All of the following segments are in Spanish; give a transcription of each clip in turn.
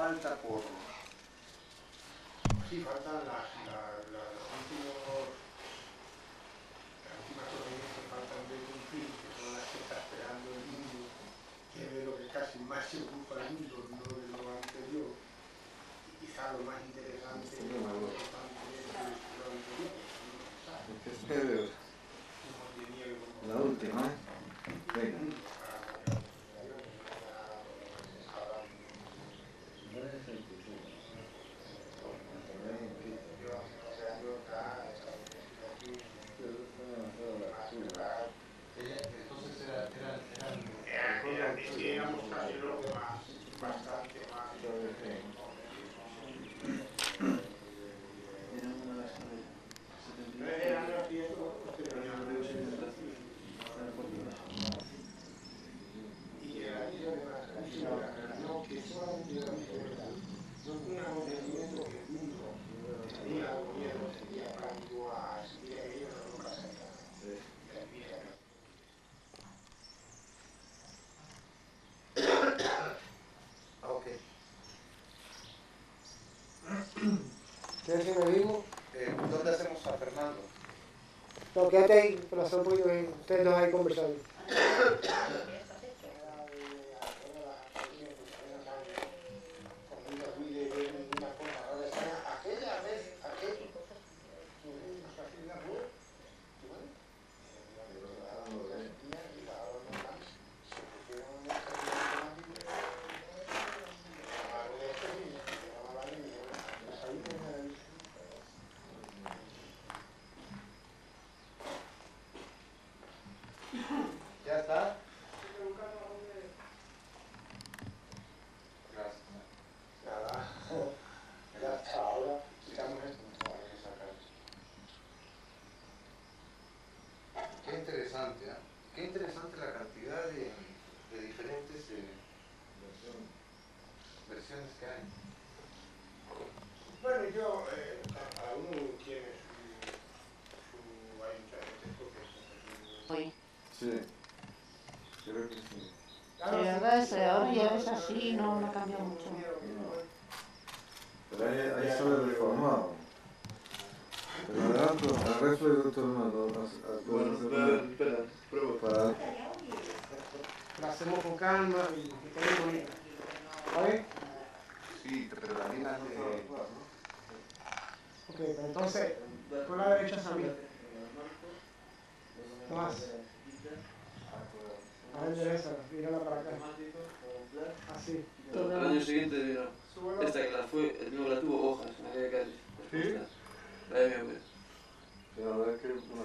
falta por... Sí, faltan las últimas órdenes que faltan de cumplir, que son las que está esperando el mundo, que es de lo que casi más se ocupa el mundo, no de lo anterior. Y quizá lo más interesante es lo anterior, la última, ¿eh? Venga. éramos casi los más, bastante más. Eran los 10 y era que solamente era un acontecimiento que el mundo tenía gobierno, tenía cambio a seguir aquello, pero no pasa nada. Ok. ¿Quieres que me digo? ¿Dónde hacemos a Fernando? No, quédate ahí, para hacer un poquito bien. Ustedes dos ahí conversando. ¿Ya está? Gracias. Nada, ya está, ahora digamos esto, no hay que sacar. Qué interesante, ¿eh? Qué interesante la cantidad de diferentes versiones que hay. Bueno, yo, cada uno tiene su hay muchas veces porque Hoy. Sí, creo que sí. Sí, verdad, ahora ya es así, no cambia mucho. Pero ahí sale reformado. Pero adelanto, al resto del otro hermano. Bueno, espera, prueba. Para... Lo hacemos con calma y que quede bonito. ¿Vale? Sí, pero la línea de... Ok, pero entonces, por la derecha salida. ¿Qué más? Ahora endereza, mírala para acá. Así. Al año siguiente, mira, esta que no la tuvo hojas, me había caído. ¿Sí? La de mi abuela. La verdad que una...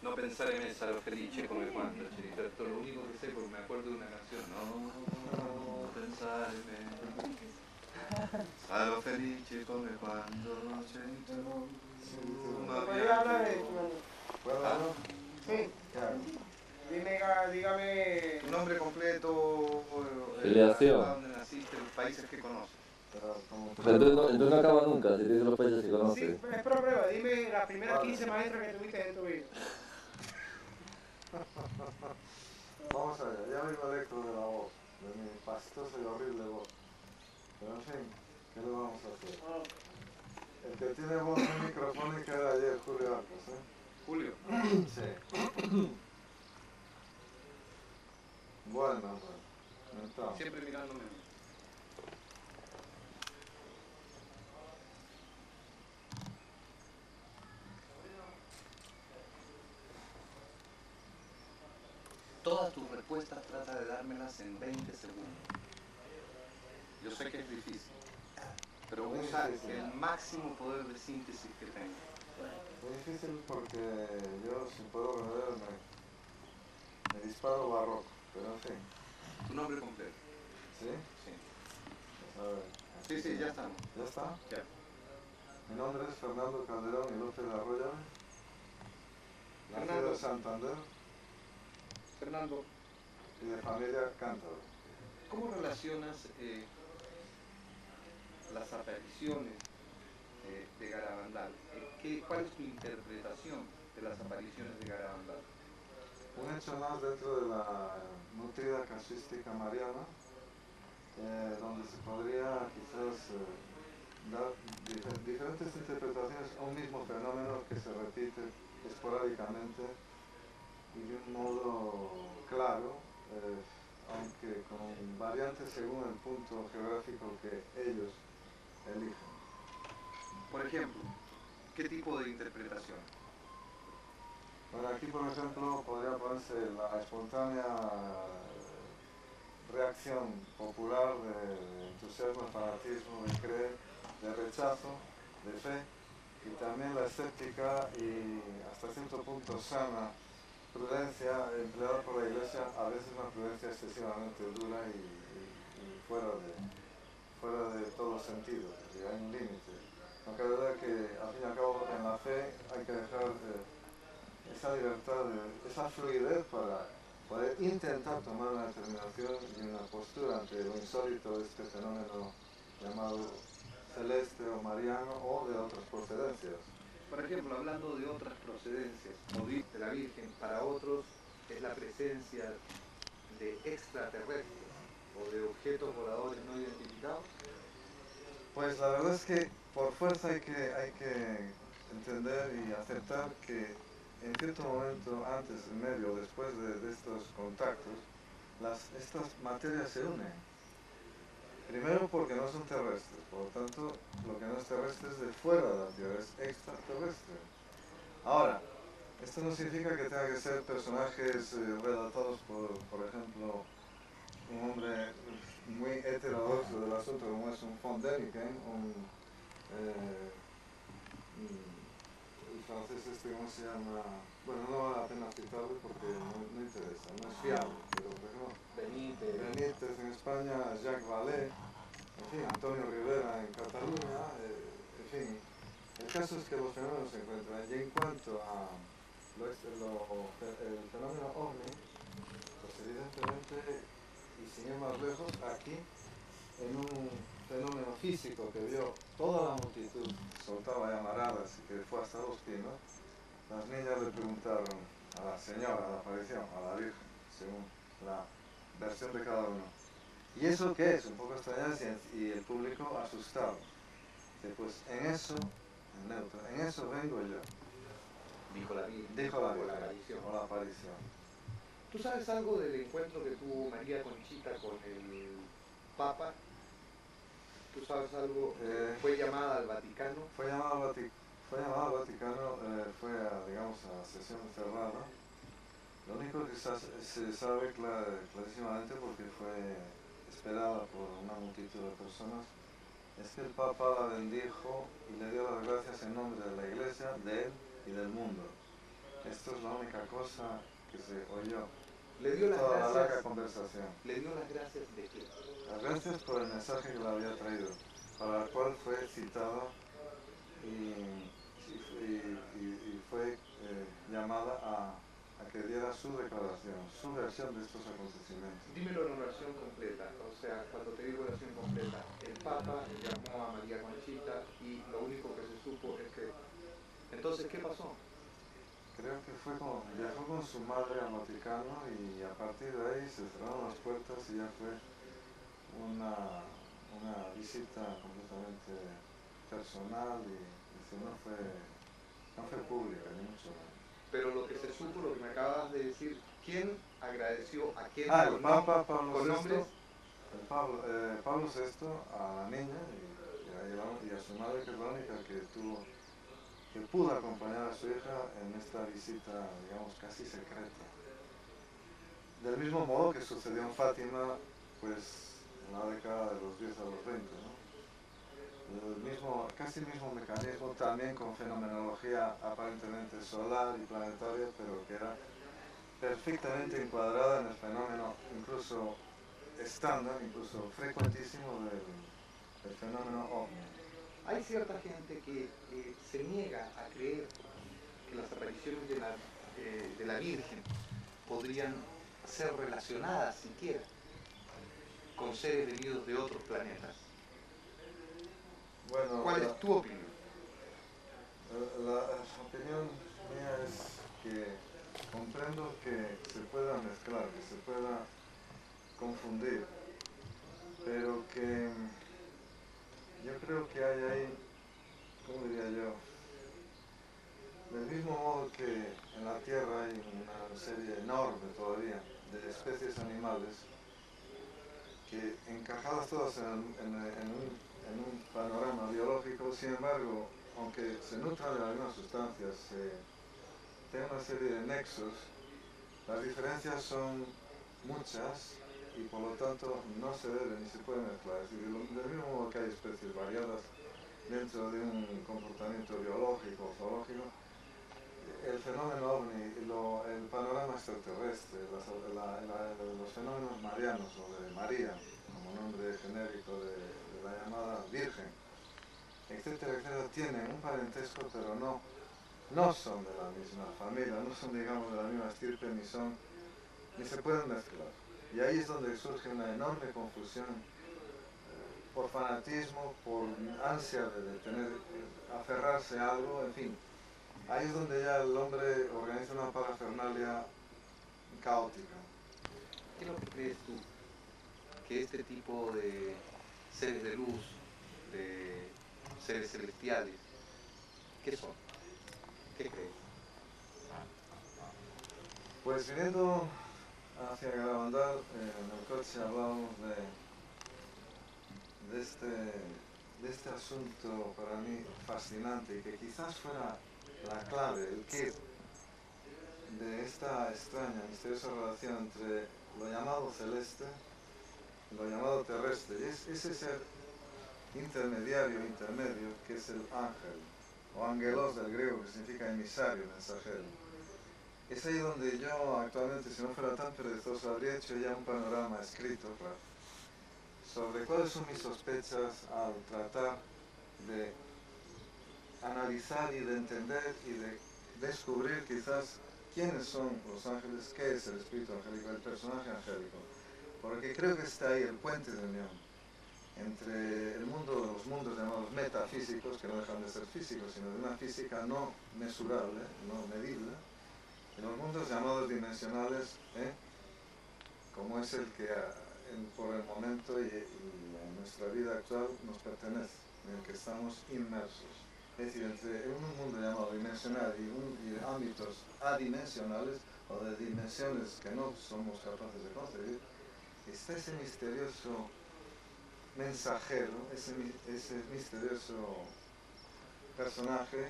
No pensare me sarò felice come quando ci rifletto, lo único que sé porque me acuerdo de una canción. No pensare me sarò felice come quando sento una ¿Podría hablar de viaggio. ¿Puedo Ah, hablar? Sí. Claro. Dígame. tu nombre completo, Filiación. dónde naciste, los países que conoces. Pero como... Entonces no acaba nunca, si dices los países que Sí, conoces. es por prueba. Dime las primeras 15 maestras que tuviste en tu vida. Vamos allá, ya me electro de la voz, de mi pastosa y horrible voz. Pero en fin, ¿qué le vamos a hacer? El que tiene voz microfónica era ayer Julio Arcos, ¿eh? Julio. Sí. Bueno, entonces. Siempre mirándome. Todas tus respuestas trata de dármelas en 20 segundos. Yo sé que es difícil, pero usa el máximo poder de síntesis que tengo. Es difícil porque yo, si puedo beber, me disparo barroco, pero en fin. Tu nombre completo. ¿Sí? Sí. Pues a ver. Sí, ya estamos. ¿Ya está? Ya. Mi nombre es Fernando Calderón y López Arroyave. Nacido en Santander Fernando, y de familia cántabra. ¿cómo relacionas las apariciones de Garabandal? ¿Cuál es tu interpretación de las apariciones de Garabandal? Un hecho más dentro de la nutrida casuística mariana, donde quizás dar diferentes interpretaciones a un mismo fenómeno que se repite esporádicamente y de un modo claro, aunque con variantes según el punto geográfico que ellos eligen. Por ejemplo, ¿qué tipo de interpretación? Bueno, aquí por ejemplo podría ponerse la espontánea reacción popular de entusiasmo, fanatismo, de creer, de rechazo, de fe, y también la escéptica y hasta cierto punto sana prudencia empleada por la Iglesia, a veces una prudencia excesivamente dura y fuera de todo sentido, es decir, hay un límite. Aunque es verdad que al fin y al cabo en la fe hay que dejar esa libertad, esa fluidez para poder intentar tomar una determinación y una postura ante lo insólito de este fenómeno llamado celeste o mariano o de otras procedencias. Por ejemplo, hablando de otras procedencias, o de la Virgen, para otros es la presencia de extraterrestres o de objetos voladores no identificados. Pues la verdad es que por fuerza hay que entender y aceptar que en cierto momento, antes, en medio o después de estos contactos, estas materias se unen. Primero porque no son terrestres, por lo tanto, lo que no es terrestre es de fuera de la Tierra, es extraterrestre. Ahora, esto no significa que tenga que ser personajes relatados por ejemplo, un hombre muy heterodoxo del asunto, como es un von Däniken, el francés ¿cómo se llama? Bueno, no vale la pena citarlo porque no interesa, no es fiable, pero por ejemplo, Benítez en España, Jacques Vallée, en fin, Antonio Rivera en Cataluña, en fin, el caso es que los fenómenos se encuentran. Y en cuanto a el fenómeno OVNI, pues evidentemente, y sin ir más lejos, aquí, en un fenómeno físico que vio toda la multitud, soltaba llamaradas y que fue hasta Los Pinos, las niñas le preguntaron a la señora, a la aparición, a la Virgen, según la versión de cada uno, ¿y eso qué es? Un poco extrañadas y el público asustado. Dice, pues en eso, en neutro, en eso vengo yo. Dijo la Virgen, Dijo la o Virgen, la aparición. o la aparición. ¿Tú sabes algo del encuentro que tuvo María Conchita con el Papa? ¿Tú sabes algo? ¿Fue llamada al Vaticano? Fue llamada al Vaticano, fue a, digamos, a sesión cerrada. Lo único que se sabe clarísimamente, porque fue esperada por una multitud de personas, es que el Papa la bendijo y le dio las gracias en nombre de la Iglesia, de él y del mundo. Esto es la única cosa que se oyó. Le dio las Toda la larga gracias. conversación. ¿Le dio las gracias de qué? Las gracias por el mensaje que le había traído, para el cual fue citado y fue llamada a que diera su declaración, su versión de estos acontecimientos. Dímelo en una oración completa, o sea, cuando te digo oración completa, el Papa llamó a María Conchita y lo único que se supo es que... Entonces, ¿qué pasó? Creo que viajó con su madre al Vaticano y a partir de ahí se cerraron las puertas y ya fue una visita completamente personal y no fue pública, ni mucho menos. Pero lo que se supo, lo que me acabas de decir, ¿quién agradeció a quién? El Papa Pablo con VI, nombres. Pablo VI a la niña y a su madre, que es la única que pudo acompañar a su hija en esta visita, digamos, casi secreta. Del mismo modo que sucedió en Fátima, pues, en la década de los 10 a los 20, ¿no? Casi el mismo mecanismo, también con fenomenología aparentemente solar y planetaria, pero que era perfectamente encuadrada en el fenómeno incluso estándar, incluso frecuentísimo del fenómeno OVNI. Hay cierta gente que se niega a creer que las apariciones de la Virgen podrían ser relacionadas siquiera con seres venidos de otros planetas. Bueno, ¿Cuál es tu opinión? La opinión mía es que comprendo que se pueda mezclar, que se pueda confundir, pero que especies animales que encajadas todas en un panorama biológico, sin embargo, aunque se nutran de las mismas sustancias, tienen una serie de nexos, las diferencias son muchas y por lo tanto no se deben ni se pueden mezclar. Es decir, del mismo modo que hay especies variadas dentro de un comportamiento biológico o zoológico, el fenómeno ovni, el panorama extraterrestre, los fenómenos marianos o de María, como nombre genérico de la llamada Virgen, etcétera, etcétera, tienen un parentesco, pero no son de la misma familia, no son, digamos, de la misma estirpe, ni se pueden mezclar. Y ahí es donde surge una enorme confusión por fanatismo, por ansia de aferrarse a algo, en fin. Ahí es donde ya el hombre organiza una parafernalia caótica. ¿Qué es lo que crees tú que este tipo de seres de luz, de seres celestiales, qué son? ¿Qué crees? Pues viniendo hacia Garabandal, en el coche hablábamos de este asunto para mí fascinante y que quizás fuera la clave, el quid de esta extraña, misteriosa relación entre lo llamado celeste y lo llamado terrestre. Y es ese ser intermedio, que es el ángel, o angelos del griego, que significa emisario, mensajero. Es ahí donde yo actualmente, si no fuera tan perezoso, habría hecho ya un panorama escrito, claro, sobre cuáles son mis sospechas al tratar de analizar y de entender y de descubrir quizás quiénes son los ángeles, qué es el espíritu angélico, el personaje angélico. Porque creo que está ahí el puente de unión entre el mundo de los mundos llamados metafísicos, que no dejan de ser físicos, sino de una física no mesurable, no medible, y los mundos llamados dimensionales, como es el que por el momento y en nuestra vida actual nos pertenece, en el que estamos inmersos. Es decir, entre un mundo llamado dimensional y ámbitos adimensionales o de dimensiones que no somos capaces de concebir, está ese misterioso mensajero, ese misterioso personaje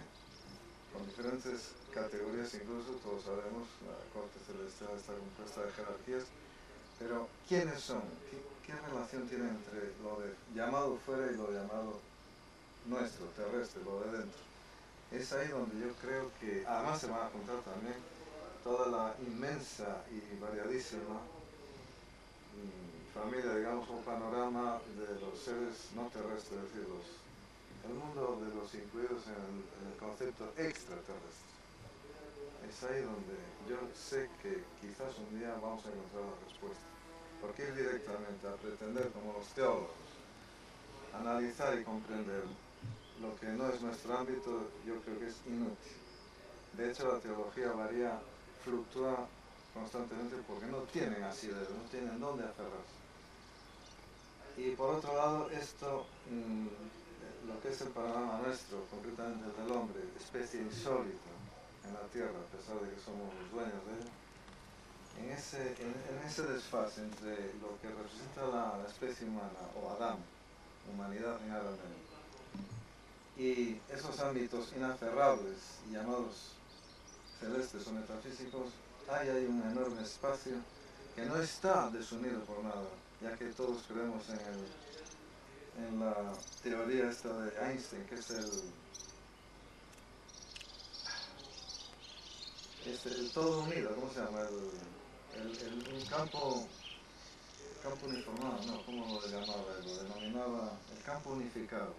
con diferentes categorías, incluso todos sabemos, la corte celestial está compuesta de jerarquías, pero ¿quiénes son? ¿Qué relación tiene entre lo de llamado fuera y lo llamado nuestro, terrestre, lo de dentro? Es ahí donde yo creo que además se van a juntar también toda la inmensa y variadísima familia, digamos, un panorama de los seres no terrestres, es decir, el mundo de los incluidos en el concepto extraterrestre. Es ahí donde yo sé que quizás un día vamos a encontrar la respuesta. Porque ir directamente a pretender, como los teólogos, analizar y comprender lo que no es nuestro ámbito, yo creo que es inútil. De hecho, la teología varía, fluctúa constantemente porque no tienen asidero, no tienen dónde aferrarse. Y por otro lado, esto, lo que es el panorama nuestro, concretamente el del hombre, especie insólita en la Tierra, a pesar de que somos los dueños de ella, en ese desfase entre lo que representa la especie humana, o Adán, humanidad en arameo, y esos ámbitos inaferrables llamados celestes o metafísicos, hay un enorme espacio que no está desunido por nada, ya que todos creemos en la teoría esta de Einstein, que es el todo unido, ¿cómo se llama? Un campo uniformado, no, ¿cómo lo llamaba? Lo denominaba el campo unificado.